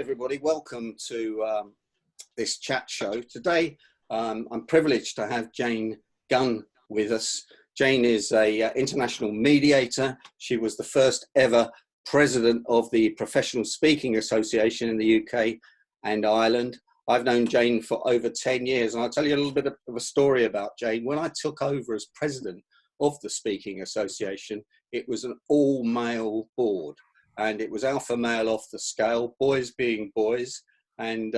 Everybody, welcome to this chat show. Today, I'm privileged to have Jane Gunn with us. Jane is an international mediator. She was the first ever president of the Professional Speaking Association in the UK and Ireland. I've known Jane for over 10 years, and I'll tell you a little bit of a story about Jane. When I took over as president of the Speaking Association, it was an all-male board. And it was alpha male off the scale, boys being boys. And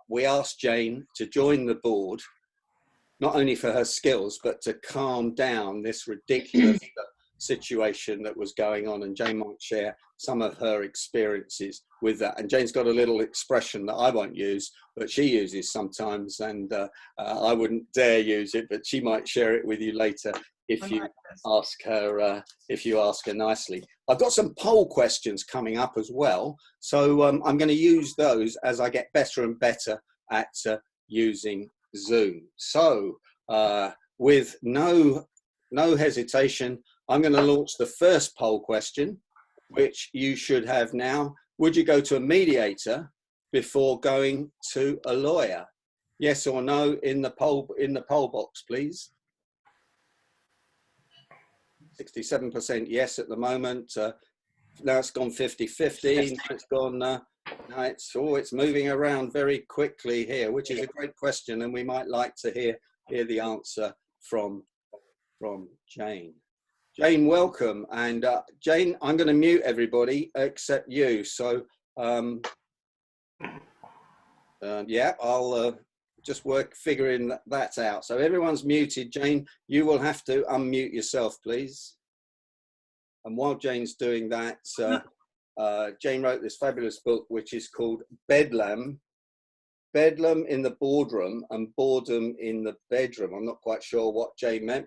we asked Jane to join the board, not only for her skills, but to calm down this ridiculous situation that was going on. And Jane might share some of her experiences with that. And Jane's got a little expression that I won't use, but she uses sometimes. And I wouldn't dare use it, but she might share it with you later if you ask her nicely. I've got some poll questions coming up as well, so I'm going to use those as I get better and better at using Zoom. So with no hesitation, I'm going to launch the first poll question, which you should have now. Would you go to a mediator before going to a lawyer? Yes or no in the poll box, please. 67% yes at the moment. Now it's gone 50-50. Now it's gone. It's moving around very quickly here, which is a great question, and we might like to hear the answer from Jane. Jane, welcome. And Jane, I'm going to mute everybody except you. So yeah, I'll just figuring that out. So everyone's muted. Jane, you will have to unmute yourself, please. And while Jane's doing that, Jane wrote this fabulous book, which is called Bedlam in the Boardroom and Boredom in the Bedroom. I'm not quite sure what Jane meant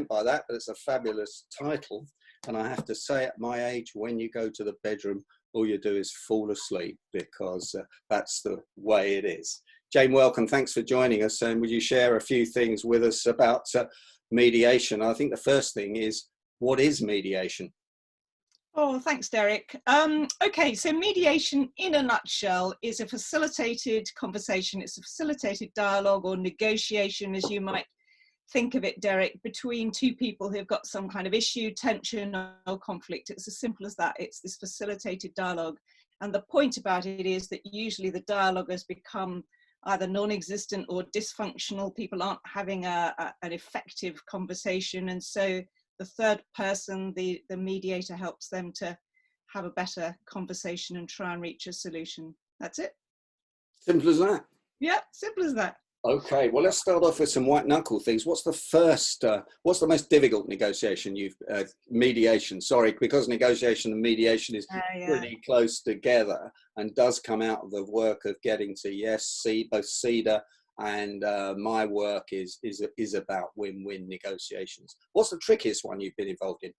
by that, but it's a fabulous title. And I have to say, at my age, when you go to the bedroom, all you do is fall asleep, because that's the way it is. Jane, welcome. Thanks for joining us. And would you share a few things with us about mediation? I think the first thing is, what is mediation? Oh, thanks, Derek. Okay, so mediation in a nutshell is a facilitated conversation. It's a facilitated dialogue or negotiation, as you might think of it, Derek, between two people who've got some kind of issue, tension, or conflict. It's as simple as that. It's this facilitated dialogue. And the point about it is that usually the dialogue has become either non-existent or dysfunctional. People aren't having an effective conversation. And so the third person, the mediator, helps them to have a better conversation and try and reach a solution. That's it. Simple as that. Yeah, simple as that. Okay, well, let's start off with some white knuckle things. What's the most difficult negotiation mediation, sorry, because negotiation and mediation is pretty close together and does come out of the work of getting to both CEDA and my work is about win-win negotiations. What's the trickiest one you've been involved in?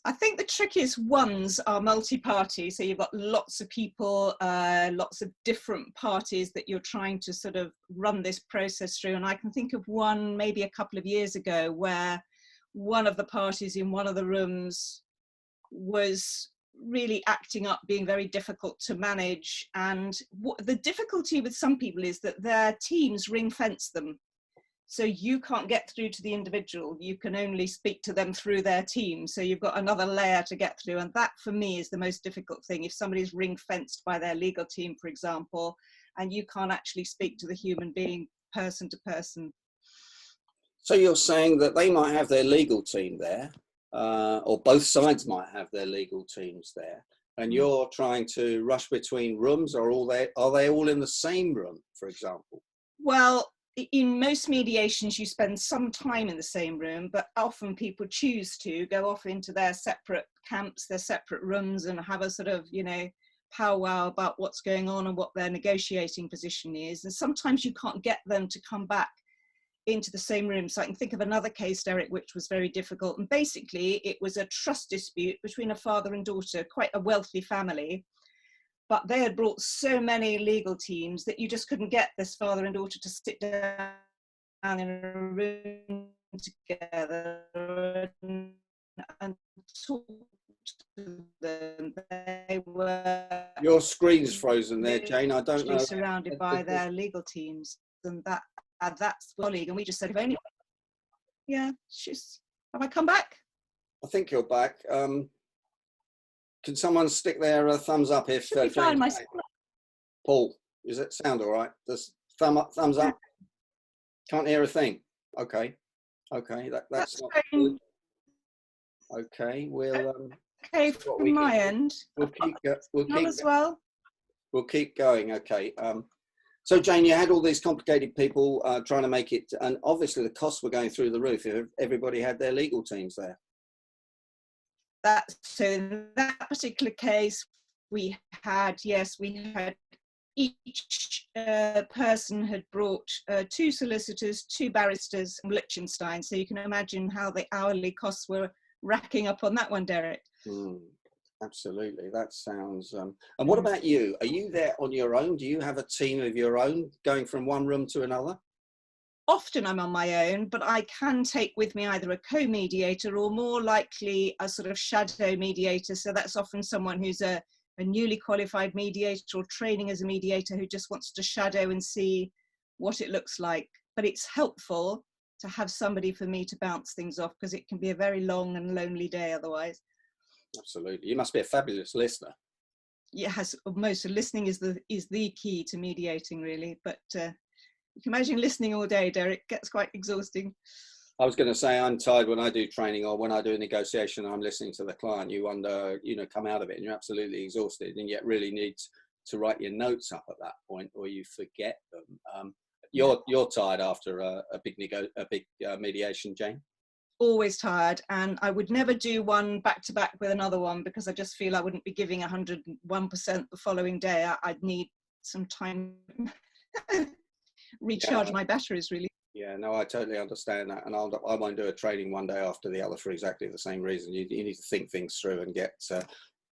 I think the trickiest ones are multi-party. So you've got lots of people, lots of different parties that you're trying to sort of run this process through. And I can think of one maybe a couple of years ago where one of the parties in one of the rooms was really acting up, being very difficult to manage. And the difficulty with some people is that their teams ring fence them. So you can't get through to the individual. You can only speak to them through their team. So you've got another layer to get through. And that, for me, is the most difficult thing. If somebody's ring-fenced by their legal team, for example, and you can't actually speak to the human being person to person. So you're saying that they might have their legal team there, or both sides might have their legal teams there, and you're trying to rush between rooms, or are they all in the same room, for example? Well, in most mediations, you spend some time in the same room, but often people choose to go off into their separate camps, their separate rooms, and have a sort of, powwow about what's going on and what their negotiating position is. And sometimes you can't get them to come back into the same room. So I can think of another case, Derek, which was very difficult. And basically, it was a trust dispute between a father and daughter, quite a wealthy family. But they had brought so many legal teams that you just couldn't get this father and daughter to sit down in a room together and talk to them. They were Your screen's frozen there, Jane. I don't know. Surrounded by their legal teams, and that's the colleague. And we just said, if only, yeah, have I come back? I think you're back. Can someone stick their thumbs up if Jane's back? Paul, does it sound all right? Does thumbs up? Can't hear a thing. Okay, that's not good. Okay, we'll okay from my end. We'll keep going. Okay. So Jane, you had all these complicated people trying to make it, and obviously the costs were going through the roof if everybody had their legal teams there. So in that particular case, we had each person had brought 2 solicitors, 2 barristers, and Liechtenstein. So you can imagine how the hourly costs were racking up on that one, Derek. Absolutely, that sounds. And what about you? Are you there on your own? Do you have a team of your own going from one room to another? Often I'm on my own, but I can take with me either a co-mediator or more likely a sort of shadow mediator. So that's often someone who's a newly qualified mediator or training as a mediator who just wants to shadow and see what it looks like. But it's helpful to have somebody for me to bounce things off, because it can be a very long and lonely day otherwise. Absolutely. You must be a fabulous listener. Yes, most listening is the key to mediating, really. But you can imagine listening all day, Derek. It gets quite exhausting. I was going to say, I'm tired when I do training or when I do a negotiation, I'm listening to the client. You wonder, come out of it and you're absolutely exhausted, and yet really need to write your notes up at that point, or you forget them. You're tired after a big mediation, Jane? Always tired, and I would never do one back to back with another one, because I just feel I wouldn't be giving 101% the following day. I'd need some time recharge my batteries, really. Yeah, no, I totally understand that, and I won't do a training one day after the other for exactly the same reason. You need to think things through and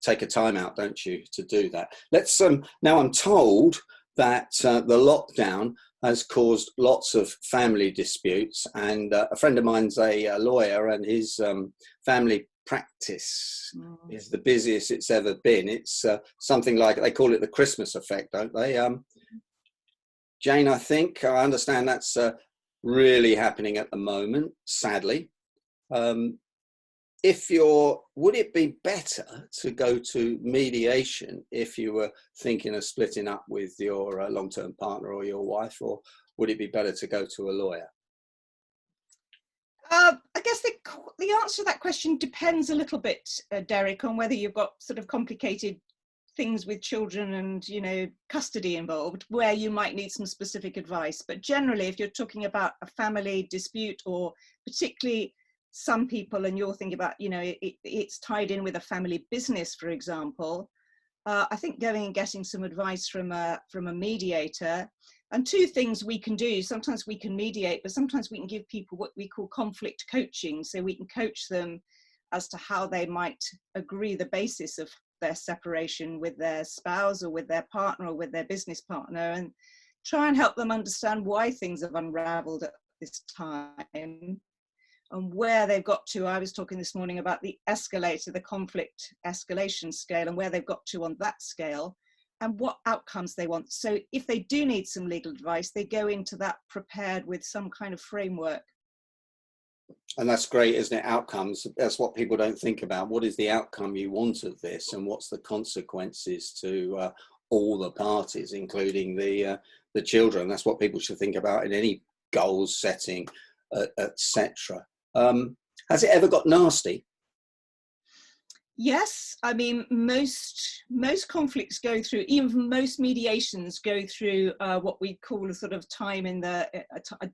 take a time out, don't you, to do that. Let's now I'm told that the lockdown has caused lots of family disputes, and a friend of mine's a lawyer, and his family practice is the busiest it's ever been. It's something like, they call it the Christmas effect, don't they? Jane, I understand that's really happening at the moment, sadly. Would it be better to go to mediation if you were thinking of splitting up with your long-term partner or your wife, or would it be better to go to a lawyer? I guess the answer to that question depends a little bit, Derek, on whether you've got sort of complicated things with children and custody involved, where you might need some specific advice. But generally, if you're talking about a family dispute, or particularly some people, and you're thinking about it's tied in with a family business, for example, I think going and getting some advice from a mediator. And 2 things we can do: sometimes we can mediate, but sometimes we can give people what we call conflict coaching, so we can coach them as to how they might agree the basis of their separation with their spouse or with their partner or with their business partner, and try and help them understand why things have unraveled at this time and where they've got to. I was talking this morning about the escalator, the conflict escalation scale, and where they've got to on that scale and what outcomes they want. So if they do need some legal advice, they go into that prepared with some kind of framework. And that's great, isn't it? Outcomes. That's what people don't think about. What is the outcome you want of this, and what's the consequences to all the parties, including the children? That's what people should think about in any goals setting, etc. Has it ever got nasty? Yes, I mean, most conflicts go through, even most mediations go through what we call a sort of time in a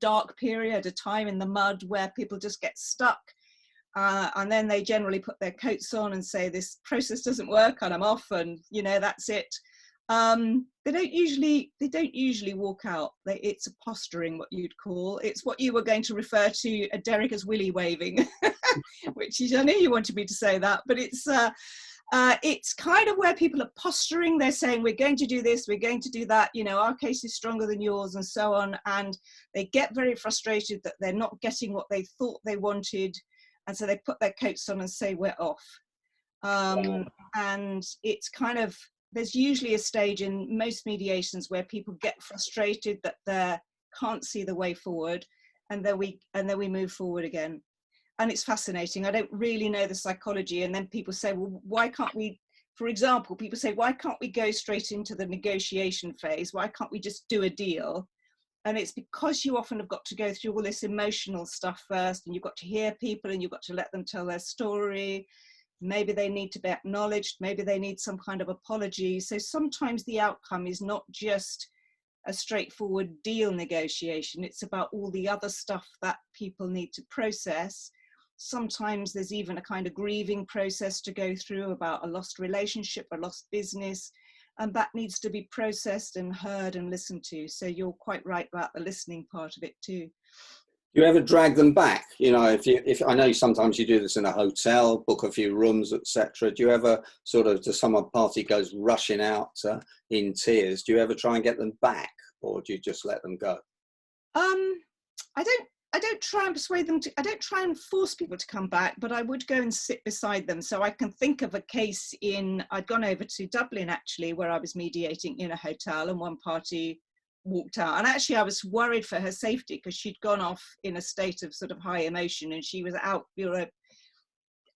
dark period, a time in the mud where people just get stuck, and then they generally put their coats on and say, this process doesn't work and I'm off, and that's it. They don't usually walk out. It's a posturing, what you'd call. It's what you were going to refer to, Derek, as willy waving, which is, I know you wanted me to say that, but it's kind of where people are posturing. They're saying, we're going to do this, we're going to do that, our case is stronger than yours, and so on. And they get very frustrated that they're not getting what they thought they wanted. And so they put their coats on and say, we're off. And it's kind of, there's usually a stage in most mediations where people get frustrated that they can't see the way forward, and then we move forward again. And it's fascinating. I don't really know the psychology. And then people say, well, why can't we, for example, people say, why can't we go straight into the negotiation phase? Why can't we just do a deal? And it's because you often have got to go through all this emotional stuff first, and you've got to hear people, and you've got to let them tell their story. Maybe they need to be acknowledged. Maybe they need some kind of apology. So sometimes the outcome is not just a straightforward deal negotiation. It's about all the other stuff that people need to process. Sometimes there's even a kind of grieving process to go through about a lost relationship, a lost business, and that needs to be processed and heard and listened to. So you're quite right about the listening part of it too. Do you ever drag them back? You know, if I know sometimes you do this in a hotel, book a few rooms, etc. Do you ever sort of, to someone party goes rushing out in tears, do you ever try and get them back, or do you just let them go? I don't try and persuade them to, I don't try and force people to come back, but I would go and sit beside them. So I can think of a case I'd gone over to Dublin actually, where I was mediating in a hotel, and one party walked out. And actually I was worried for her safety, because she'd gone off in a state of sort of high emotion, and she was out,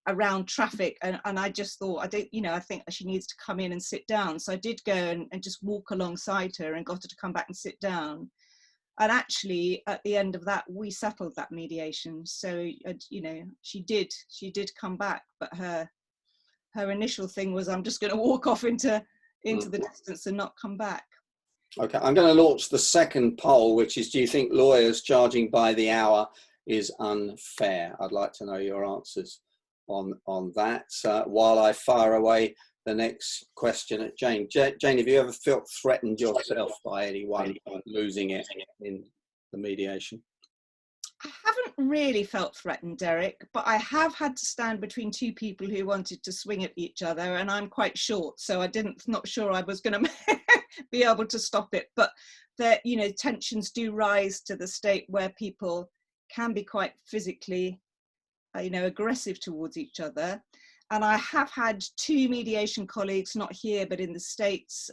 around traffic. And I just thought, I think she needs to come in and sit down. So I did go and just walk alongside her and got her to come back and sit down. And actually, at the end of that, we settled that mediation. So, she did come back, but her initial thing was, I'm just going to walk off into the distance and not come back. Okay, I'm going to launch the second poll, which is, do you think lawyers charging by the hour is unfair? I'd like to know your answers on that. While I fire away the next question at Jane. Jane, have you ever felt threatened yourself by anyone losing it in the mediation? I haven't really felt threatened, Derek, but I have had to stand between two people who wanted to swing at each other, and I'm quite short, so not sure I was going to be able to stop it. But tensions do rise to the state where people can be quite physically, aggressive towards each other. And I have had two mediation colleagues, not here, but in the States,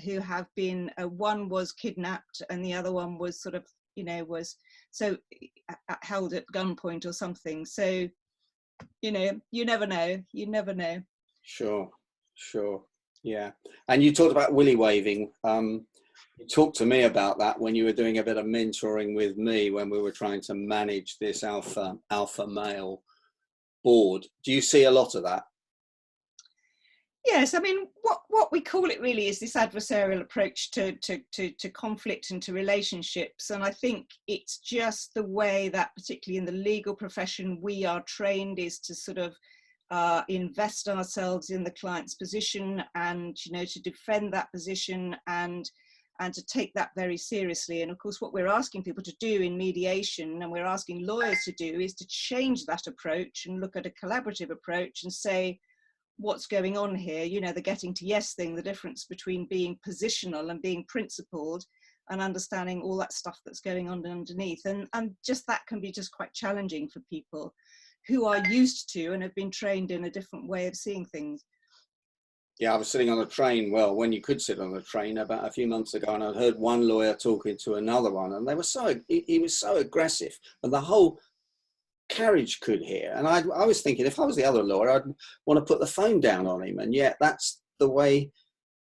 who have been, one was kidnapped and the other one was sort of, was held at gunpoint or something. So, you never know. You never know. Sure. Yeah. And you talked about willy waving. You talked to me about that when you were doing a bit of mentoring with me when we were trying to manage this alpha male board. Do you see a lot of that? Yes, I mean, what we call it really is this adversarial approach to conflict and to relationships. And I think it's just the way that, particularly in the legal profession, we are trained, is to sort of invest ourselves in the client's position, and to defend that position and to take that very seriously. And of course, what we're asking people to do in mediation, and we're asking lawyers to do, is to change that approach and look at a collaborative approach and say, what's going on here? The getting to yes thing, the difference between being positional and being principled, and understanding all that stuff that's going on underneath. And just that can be just quite challenging for people who are used to and have been trained in a different way of seeing things. Yeah, I was sitting on a train, well, when you could sit on a train, about a few months ago, and I heard one lawyer talking to another one, and he was so aggressive, and the whole carriage could hear. And I was thinking, if I was the other lawyer, I'd want to put the phone down on him, and yet that's the way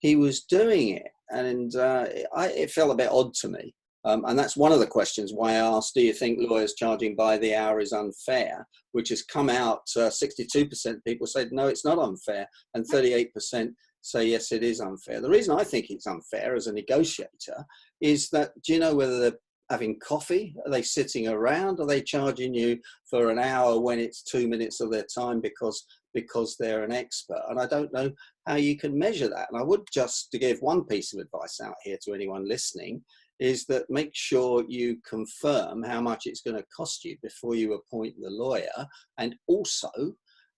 he was doing it. And it felt a bit odd to me. And that's one of the questions why I asked, do you think lawyers charging by the hour is unfair? Which has come out, 62% people said, no, it's not unfair. And 38% say, yes, it is unfair. The reason I think it's unfair as a negotiator is that, do you know whether they're having coffee? Are they sitting around? Are they charging you for an hour when it's 2 minutes of their time because they're an expert? And I don't know how you can measure that. And I would just, to give one piece of advice out here to anyone listening, is that make sure you confirm how much it's going to cost you before you appoint the lawyer, and also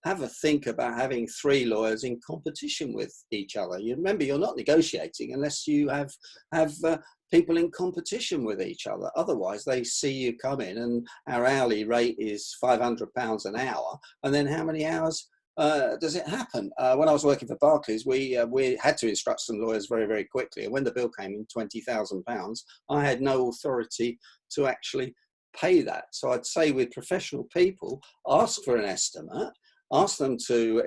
have a think about having 3 lawyers in competition with each other. You remember, you're not negotiating unless you have people in competition with each other. Otherwise, they see you come in and our hourly rate is £500 an hour, and then how many hours does it happen? When I was working for Barclays, we had to instruct some lawyers very, very quickly. And when the bill came in, £20,000, I had no authority to actually pay that. So I'd say with professional people, ask for an estimate, ask them to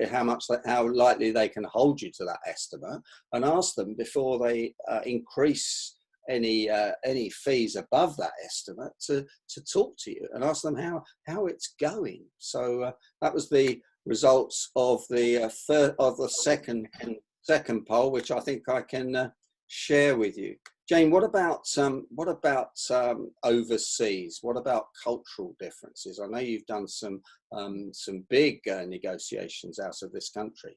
how likely they can hold you to that estimate, and ask them before they increase any fees above that estimate to talk to you and ask them how it's going. So that was the results of the second poll, which I think I can share with you. Jane, what about overseas? What about cultural differences? I know you've done some big negotiations out of this country.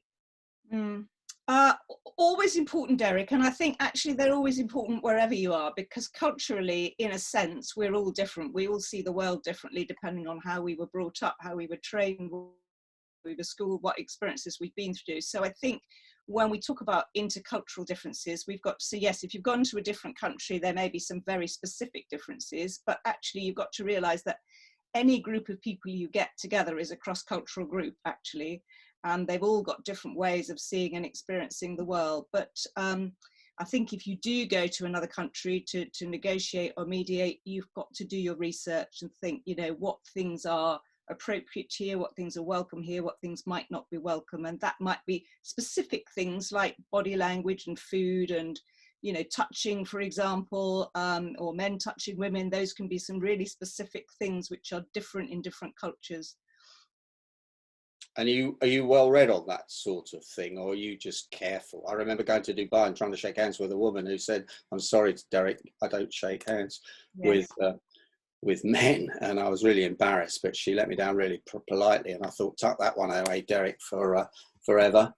Always important, Derek, and I think actually they're always important wherever you are, because culturally, in a sense, we're all different. We all see the world differently depending on how we were brought up, how we were trained, we were schooled, what experiences we've been through. So I think when we talk about intercultural differences, we've got to say, yes, if you've gone to a different country, there may be some very specific differences, but actually you've got to realize that any group of people you get together is a cross-cultural group, actually, and they've all got different ways of seeing and experiencing the world. But I think if you do go to another country to negotiate or mediate, you've got to do your research and think, you know, what things are appropriate here, what things are welcome here, what things might not be welcome. And that might be specific things like body language and food and, you know, touching, for example, or men touching women. Those can be some really specific things which are different in different cultures. And are you well read on that sort of thing, or are you just careful? I remember going to Dubai and trying to shake hands with a woman who said, "I'm sorry, Derek, I don't shake hands with men," and I was really embarrassed, but she let me down really politely, and I thought, tuck that one away, Derek, for forever.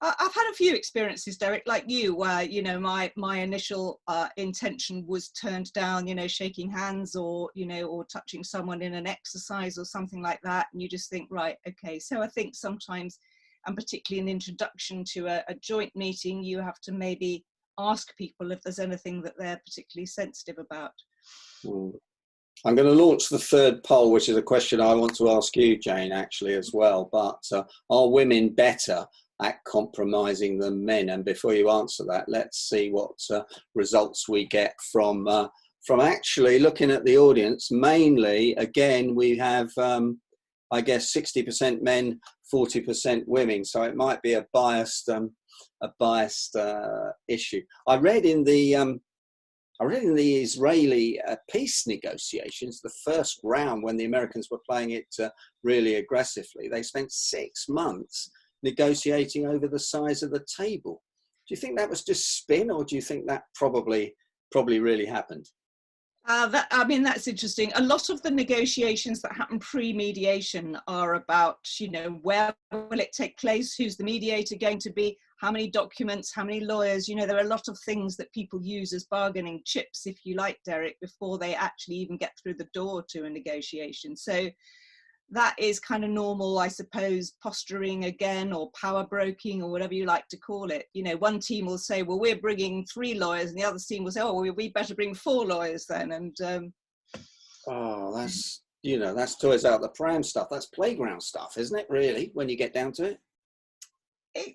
I've had a few experiences, Derek, like you, where, you know, my initial intention was turned down, you know, shaking hands or, you know, or touching someone in an exercise or something like that. And you just think, right, okay. So I think sometimes, and particularly in introduction to a joint meeting, you have to maybe ask people if there's anything that they're particularly sensitive about. I'm going to launch the third poll, which is a question I want to ask you, Jane, actually, as well. But are women better at compromising than men? And before you answer that, let's see what results we get from actually looking at the audience. Mainly, again, we have, I guess, 60% men, 40% women. So it might be a biased issue. I read in the Israeli peace negotiations, the first round when the Americans were playing it really aggressively, they spent 6 months negotiating over the size of the table. Do you think that was just spin, or do you think that probably really happened? I mean, that's interesting. A lot of the negotiations that happen pre-mediation are about, you know, where will it take place? Who's the mediator going to be? How many documents? How many lawyers? You know, there are a lot of things that people use as bargaining chips, if you like, Derek, before they actually even get through the door to a negotiation. So that is kind of normal, I suppose, posturing again, or power broking, or whatever you like to call it. You know, one team will say, well, we're bringing 3 lawyers, and the other team will say, oh, well, we better bring 4 lawyers then. And that's, you know, that's toys out the pram stuff. That's playground stuff, isn't it, really, when you get down to it?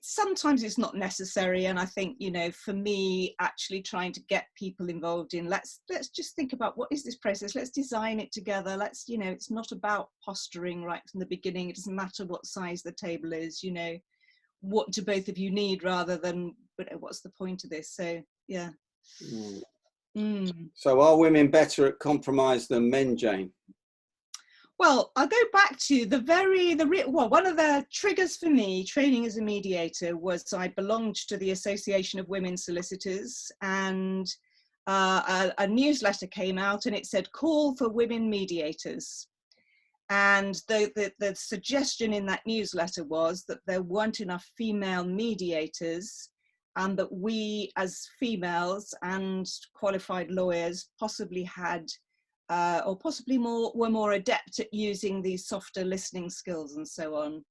Sometimes it's not necessary. And I think, you know, for me, actually trying to get people involved in, let's just think about, what is this process? Let's design it together. Let's, you know, it's not about posturing right from the beginning. It doesn't matter what size the table is, you know, what do both of you need, rather than, what's the point of this? So, yeah. So are women better at compromise than men, Jane? Well, I'll go back to one of the triggers for me training as a mediator was I belonged to the Association of Women Solicitors, and a newsletter came out and it said, call for women mediators. And the suggestion in that newsletter was that there weren't enough female mediators, and that we as females and qualified lawyers possibly had or possibly were more adept at using these softer listening skills and so on.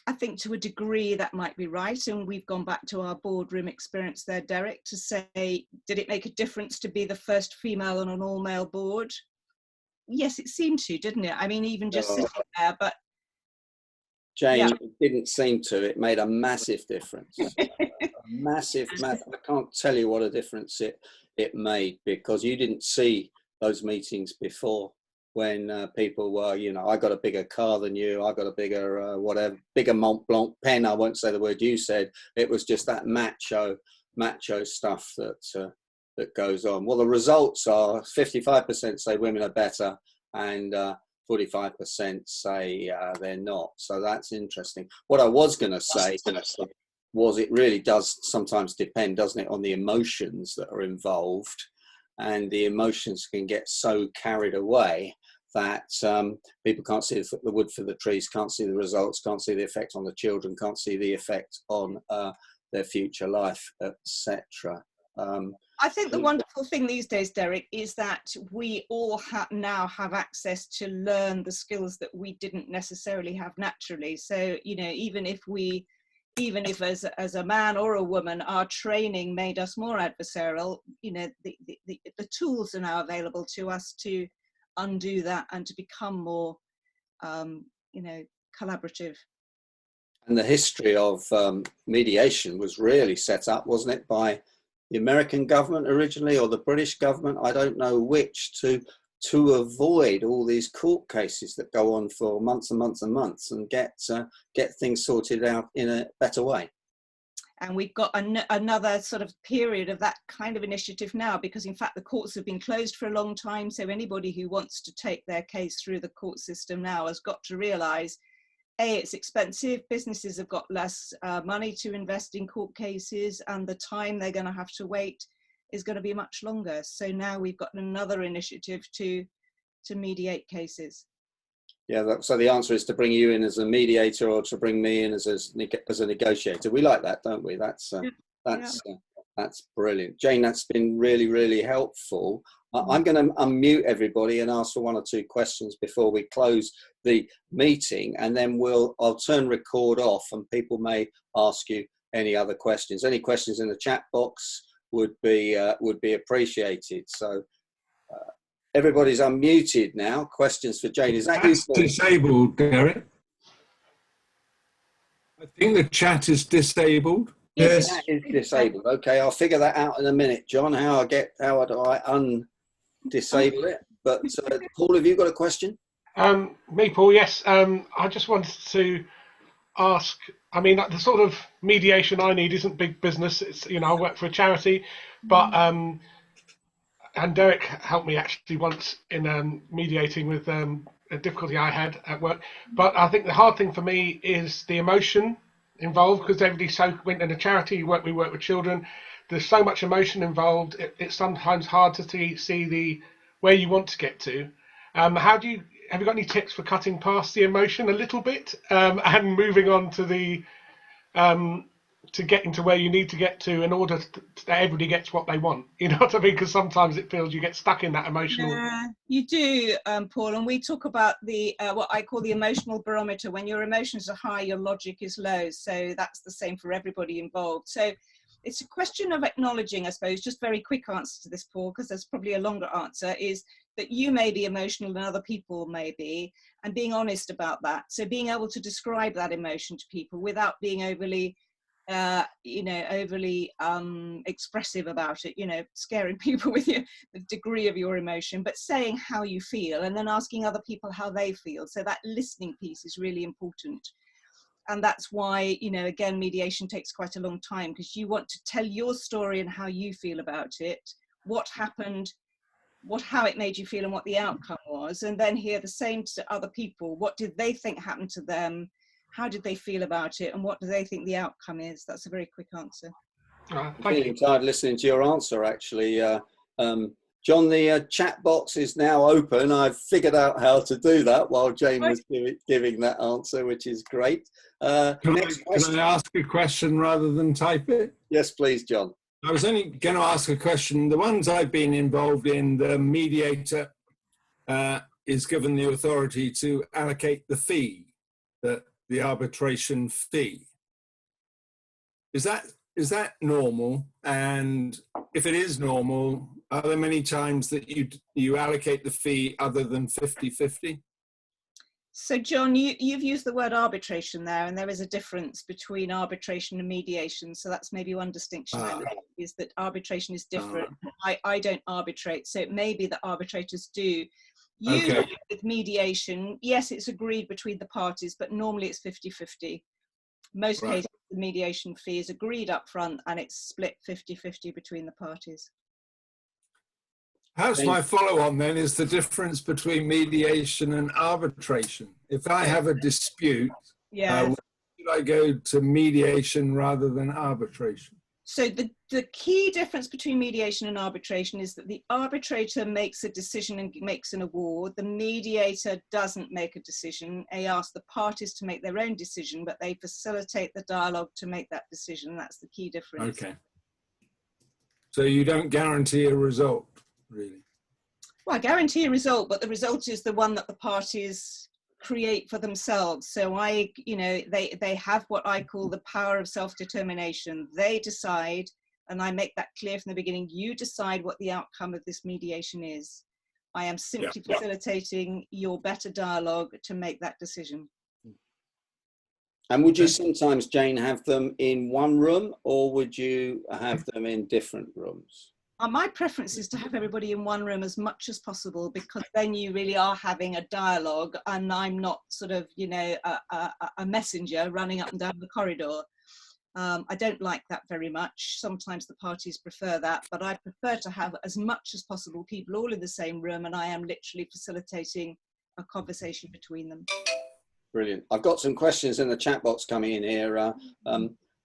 I think to a degree that might be right, and we've gone back to our boardroom experience there, Derek, to say, did it make a difference to be the first female on an all-male board? Yes, it seemed to, didn't it? I mean, even just sitting there, but Jane, Yeah. it didn't seem to. It made a massive difference. Massive. I can't tell you what a difference it made, because you didn't see those meetings before, when people were, you know, I got a bigger car than you, I got a bigger whatever, bigger Mont Blanc pen. I won't say the word you said. It was just that macho stuff that goes on. Well, the results are 55% say women are better, and 45% say they're not. So that's interesting. What I was going to say was, it really does sometimes depend, doesn't it, on the emotions that are involved, and the emotions can get so carried away that people can't see the wood for the trees, can't see the results, can't see the effect on the children, can't see the effect on their future life, etc. I think the wonderful thing these days, Derek, is that we all now have access to learn the skills that we didn't necessarily have naturally. So, you know, even if as a man or a woman, our training made us more adversarial, you know, the tools are now available to us to undo that and to become more, you know, collaborative. And the history of mediation was really set up, wasn't it, by the American government originally, or the British government, I don't know which, to avoid all these court cases that go on for months and months and months, and get things sorted out in a better way. And we've got another sort of period of that kind of initiative now, because in fact the courts have been closed for a long time. So anybody who wants to take their case through the court system now has got to realise, A, it's expensive, businesses have got less money to invest in court cases, and the time they're going to have to wait is going to be much longer. So now we've got another initiative to mediate cases. Yeah, so the answer is to bring you in as a mediator, or to bring me in as a negotiator. We like that, don't we? That's brilliant. Jane, that's been really, really helpful. I'm going to unmute everybody and ask for one or two questions before we close the meeting, and then I'll turn record off, and people may ask you any other questions. Any questions in the chat box would be appreciated. So everybody's unmuted now. Questions for Jane? Is that you? That's disabled, Derek. I think the chat is disabled. Yes, that is disabled. Okay, I'll figure that out in a minute, John. How do I undisable it? But Paul, have you got a question? Me, Paul, yes. I just wanted to ask, I mean, the sort of mediation I need isn't big business. It's, you know, I work for a charity, but and Derek helped me actually once in mediating with a difficulty I had at work. But I think the hard thing for me is the emotion involved, because when in a charity we work with children, there's so much emotion involved. It's sometimes hard to see where you want to get to. Have you got any tips for cutting past the emotion a little bit and moving on to to getting to where you need to get to, in order that everybody gets what they want? You know what I mean? Because sometimes it feels you get stuck in that emotional. Yeah, you do, Paul. And we talk about the what I call the emotional barometer. When your emotions are high, your logic is low. So that's the same for everybody involved. So it's a question of acknowledging, I suppose. Just very quick answer to this, Paul, because there's probably a longer answer, is that you may be emotional and other people may be, and being honest about that. So being able to describe that emotion to people without being overly expressive about it, you know, scaring people with the degree of your emotion, but saying how you feel, and then asking other people how they feel. So that listening piece is really important. And that's why, you know, again, mediation takes quite a long time, because you want to tell your story and how you feel about it, what happened, how it made you feel, and what the outcome was, and then hear the same to other people. What did they think happened to them? How did they feel about it? And what do they think the outcome is? That's a very quick answer. I'm feeling tired listening to your answer, actually. John, the chat box is now open. I've figured out how to do that while Jane was giving that answer, which is great. Can I ask a question rather than type it? Yes, please, John. I was only going to ask a question. The ones I've been involved in, the mediator is given the authority to allocate the fee, the arbitration fee. Is that normal? And if it is normal, are there many times that you allocate the fee other than 50-50? So, John, you've used the word arbitration there, and there is a difference between arbitration and mediation. So that's maybe one distinction I make, is that arbitration is different. I don't arbitrate, so it may be that arbitrators do. Usually with mediation, yes, it's agreed between the parties, but normally it's 50-50. Most cases, the mediation fee is agreed up front and it's split 50-50 between the parties. How's my follow-on then is the difference between mediation and arbitration. If I have a dispute, should I go to mediation rather than arbitration? So the key difference between mediation and arbitration is that the arbitrator makes a decision and makes an award. The mediator doesn't make a decision. They ask the parties to make their own decision, but they facilitate the dialogue to make that decision. That's the key difference. Okay. So you don't guarantee a result, really? Well, I guarantee a result, but the result is the one that the parties create for themselves. So they have what I call the power of self-determination. They decide, and I make that clear from the beginning, you decide what the outcome of this mediation is. I am simply facilitating your better dialogue to make that decision. And would you sometimes, Jane, have them in one room, or would you have them in different rooms? My preference is to have everybody in one room as much as possible, because then you really are having a dialogue and I'm not sort of, a messenger running up and down the corridor. I don't like that very much. Sometimes the parties prefer that, but I prefer to have as much as possible people all in the same room, and I am literally facilitating a conversation between them. Brilliant. I've got some questions in the chat box coming in here.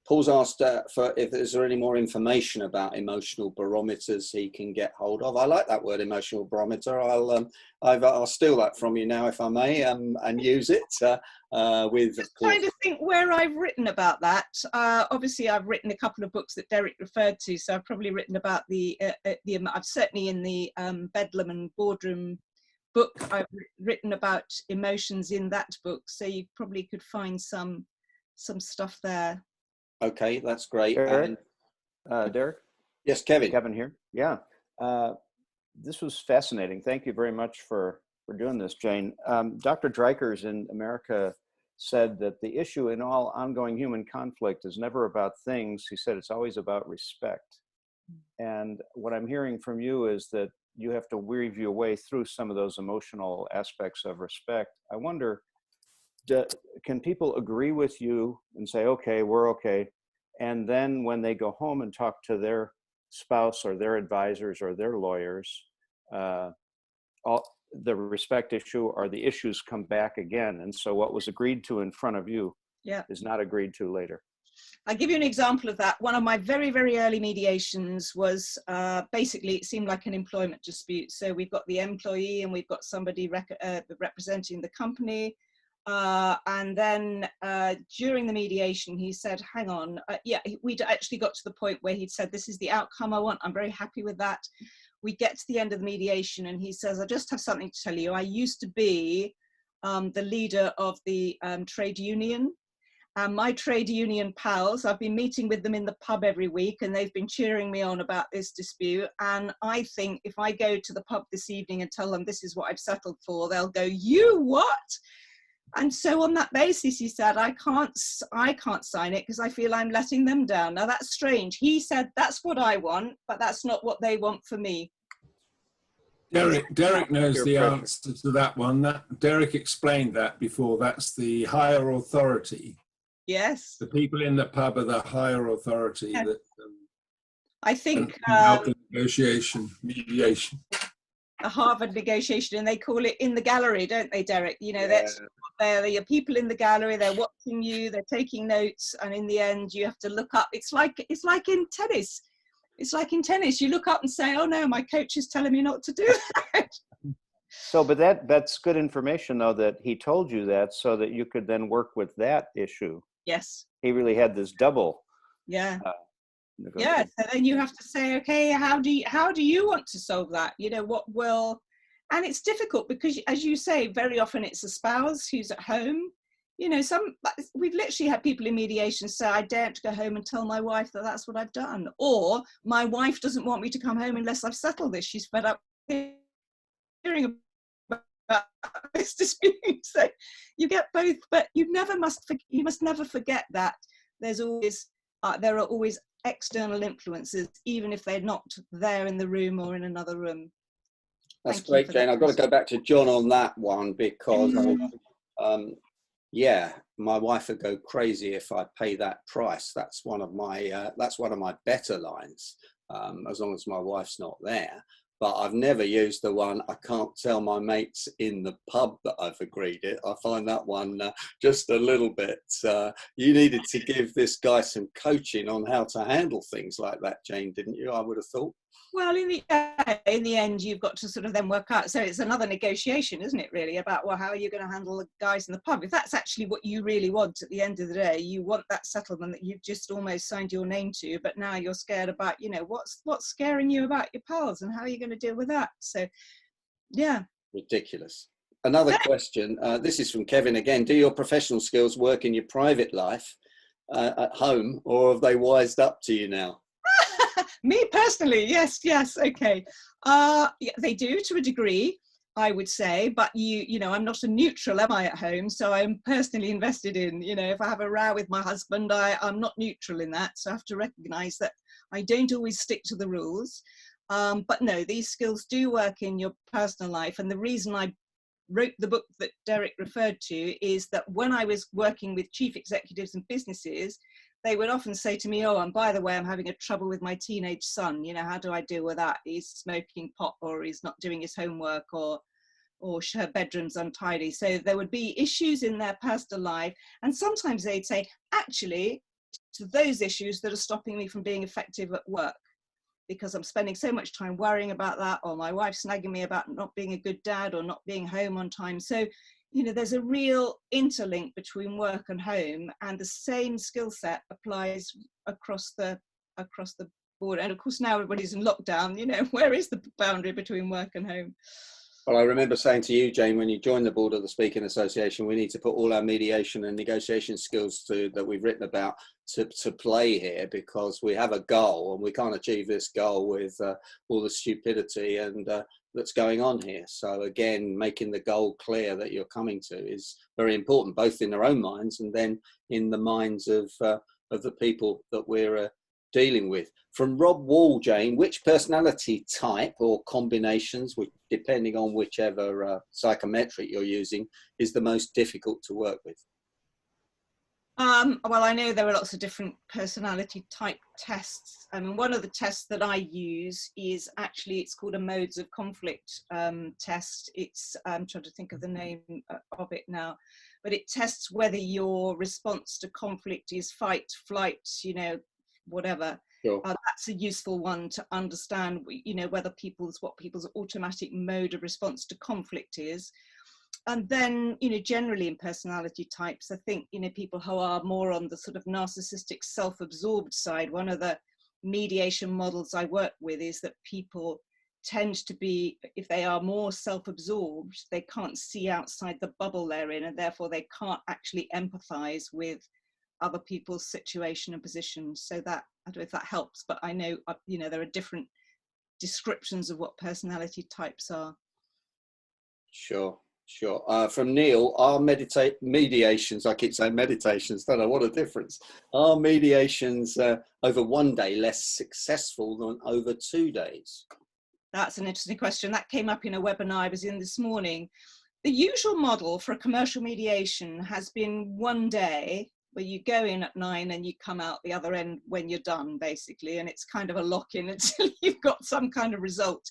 Paul's asked is there any more information about emotional barometers he can get hold of. I like that word, emotional barometer. I'll steal that from you now, if I may, and use it with. Just trying to think where I've written about that. Obviously, I've written a couple of books that Derek referred to, so I've probably written about I've certainly in the Bedlam and Boardroom book, I've written about emotions in that book, so you probably could find some stuff there. Okay, that's great. Derek? Derek? Yes, Kevin. Kevin here. Yeah. This was fascinating. Thank you very much for doing this, Jane. Dr. Dreikers in America said that the issue in all ongoing human conflict is never about things. He said it's always about respect. And what I'm hearing from you is that you have to weave your way through some of those emotional aspects of respect. I wonder, can people agree with you and say, okay, we're okay, and then when they go home and talk to their spouse or their advisors or their lawyers, the respect issue or the issues come back again, and so what was agreed to in front of you is not agreed to later? I'll give you an example of that. One of my very, very early mediations was basically, it seemed like an employment dispute. So we've got the employee and we've got somebody representing the company. And then during the mediation, he said, hang on, we'd actually got to the point where he'd said, this is the outcome I want. I'm very happy with that. We get to the end of the mediation and he says, I just have something to tell you. I used to be the leader of the trade union. And my trade union pals, I've been meeting with them in the pub every week and they've been cheering me on about this dispute. And I think if I go to the pub this evening and tell them this is what I've settled for, they'll go, you what? And so on that basis, he said, I can't sign it because I feel I'm letting them down. Now that's strange. He said, that's what I want, but that's not what they want for me. Derek knows the answer to that one. Derek explained that before. That's the higher authority. Yes. The people in the pub are the higher authority that I think help in negotiation, mediation. A Harvard negotiation, and they call it in the gallery, don't they, Derek? You know, they're your people in the gallery, they're watching you, they're taking notes, and in the end you have to look up. It's like in tennis. It's like in tennis, you look up and say, oh no, my coach is telling me not to do that. So, but that's good information though, that he told you that so that you could then work with that issue. Yes. He really had this double. Yeah. Yeah. So then you have to say, okay, how do you want to solve that? You know, what will, and it's difficult because, as you say, very often it's a spouse who's at home. You know, we've literally had people in mediation say, I daren't go home and tell my wife that that's what I've done. Or my wife doesn't want me to come home unless I've settled this. She's fed up hearing about this dispute. So you get both, but you must never forget that there are always external influences, even if they're not there in the room or in another room. That's great, Jane. I've got to go back to John on that one, because yeah, my wife would go crazy if I pay that price. That's one of my better lines, as long as my wife's not there. But I've never used the one, I can't tell my mates in the pub that I've agreed it. I find that one just a little bit, you needed to give this guy some coaching on how to handle things like that, Jane, didn't you? I would have thought. Well, in the end, you've got to sort of then work out. So it's another negotiation, isn't it, really, about, well, how are you going to handle the guys in the pub? If that's actually what you really want at the end of the day, you want that settlement that you've just almost signed your name to, but now you're scared about, you know, what's scaring you about your pals and how are you going to deal with that? So, yeah. Ridiculous. Another question. This is from Kevin again. Do your professional skills work in your private life at home, or have they wised up to you now? Me personally, yes, okay. Yeah, they do to a degree, I would say, but you know, I'm not a neutral, am I, at home? So I'm personally invested in, you know, if I have a row with my husband, I'm not neutral in that. So I have to recognize that I don't always stick to the rules. But no, these skills do work in your personal life. And the reason I wrote the book that Derek referred to is that when I was working with chief executives and businesses, they would often say to me, oh, and by the way, I'm having a trouble with my teenage son. You know, how do I deal with that? He's smoking pot, or he's not doing his homework, or her bedroom's untidy. So there would be issues in their personal life. And sometimes they'd say, actually, it's those issues that are stopping me from being effective at work, because I'm spending so much time worrying about that, or my wife's nagging me about not being a good dad or not being home on time. So, you know, there's a real interlink between work and home, and the same skill set applies across the board. And of course, now everybody's in lockdown, you know, where is the boundary between work and home? Well, I remember saying to you, Jane, when you joined the board of the Speaking Association, we need to put all our mediation and negotiation skills that we've written about to play here, because we have a goal and we can't achieve this goal with all the stupidity and that's going on here. So again, making the goal clear that you're coming to is very important, both in their own minds and then in the minds of the people that we're dealing with. From Rob Wall, Jane, which personality type or combinations, depending on whichever psychometric you're using, is the most difficult to work with? Well, I know there are lots of different personality type tests. I mean, one of the tests that I use is actually, it's called a modes of conflict test. It's, I'm trying to think of the name of it now, but it tests whether your response to conflict is fight, flight, you know, whatever. Sure. That's a useful one to understand, you know, whether what people's automatic mode of response to conflict is. And then, you know, generally in personality types, I think, you know, people who are more on the sort of narcissistic, self-absorbed side, one of the mediation models I work with is that people tend to be, if they are more self-absorbed, they can't see outside the bubble they're in, and therefore they can't actually empathize with other people's situation and positions. So that, I don't know if that helps, but I know, you know, there are different descriptions of what personality types are. Sure. From Neil, are mediations, I keep saying meditations, don't know what a difference, are mediations over one day less successful than over 2 days? That's an interesting question. That came up in a webinar I was in this morning. The usual model for a commercial mediation has been 1 day, where you go in at 9 and you come out the other end when you're done, basically, and it's kind of a lock-in until you've got some kind of result.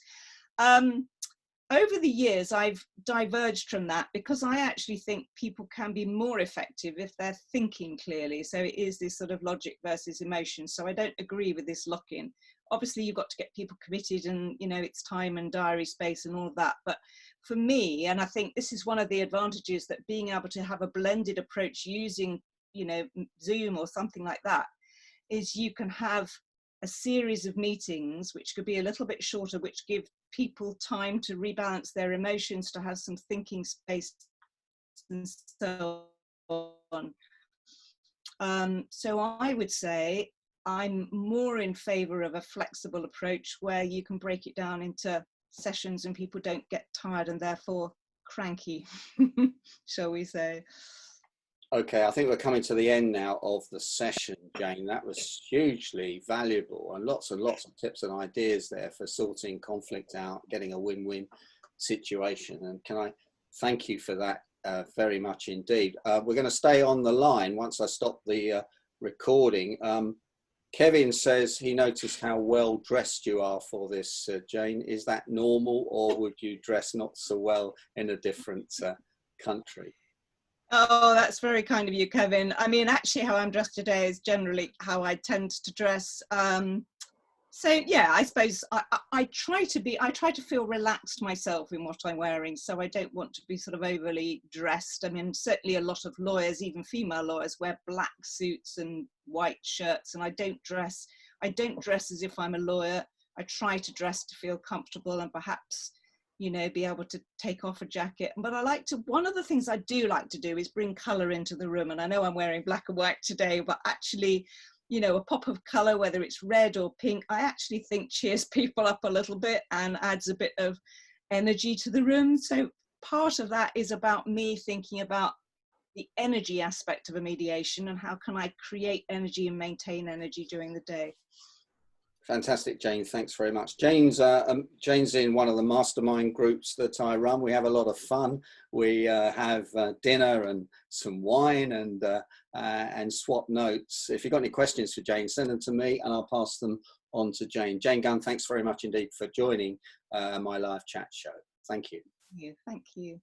Over the years, I've diverged from that, because I actually think people can be more effective if they're thinking clearly. So it is this sort of logic versus emotion. So I don't agree with this lock-in. Obviously, you've got to get people committed, and, you know, it's time and diary space and all of that. But for me, and I think this is one of the advantages that being able to have a blended approach using, you know, Zoom or something like that, is you can have a series of meetings, which could be a little bit shorter, which give people time to rebalance their emotions, to have some thinking space and so on. So I would say I'm more in favor of a flexible approach where you can break it down into sessions and people don't get tired and therefore cranky, shall we say. Okay, I think we're coming to the end now of the session, Jane. That was hugely valuable, and lots of tips and ideas there for sorting conflict out, getting a win-win situation. And can I thank you for that very much indeed. We're going to stay on the line once I stop the recording. Kevin says he noticed how well dressed you are for this, Jane. Is that normal, or would you dress not so well in a different country? Oh, that's very kind of you, Kevin. I mean, actually, how I'm dressed today is generally how I tend to dress. So yeah, I suppose I try to feel relaxed myself in what I'm wearing. So I don't want to be sort of overly dressed. I mean, certainly a lot of lawyers, even female lawyers, wear black suits and white shirts, and I don't dress as if I'm a lawyer. I try to dress to feel comfortable and perhaps, you know, be able to take off a jacket. But one of the things I do like to do is bring colour into the room. And I know I'm wearing black and white today, but actually, you know, a pop of colour, whether it's red or pink, I actually think cheers people up a little bit and adds a bit of energy to the room. So part of that is about me thinking about the energy aspect of a mediation and how can I create energy and maintain energy during the day. Fantastic, Jane. Thanks very much. Jane's in one of the mastermind groups that I run. We have a lot of fun. We have dinner and some wine and swap notes. If you've got any questions for Jane, send them to me and I'll pass them on to Jane. Jane Gunn, thanks very much indeed for joining my live chat show. Thank you. Thank you.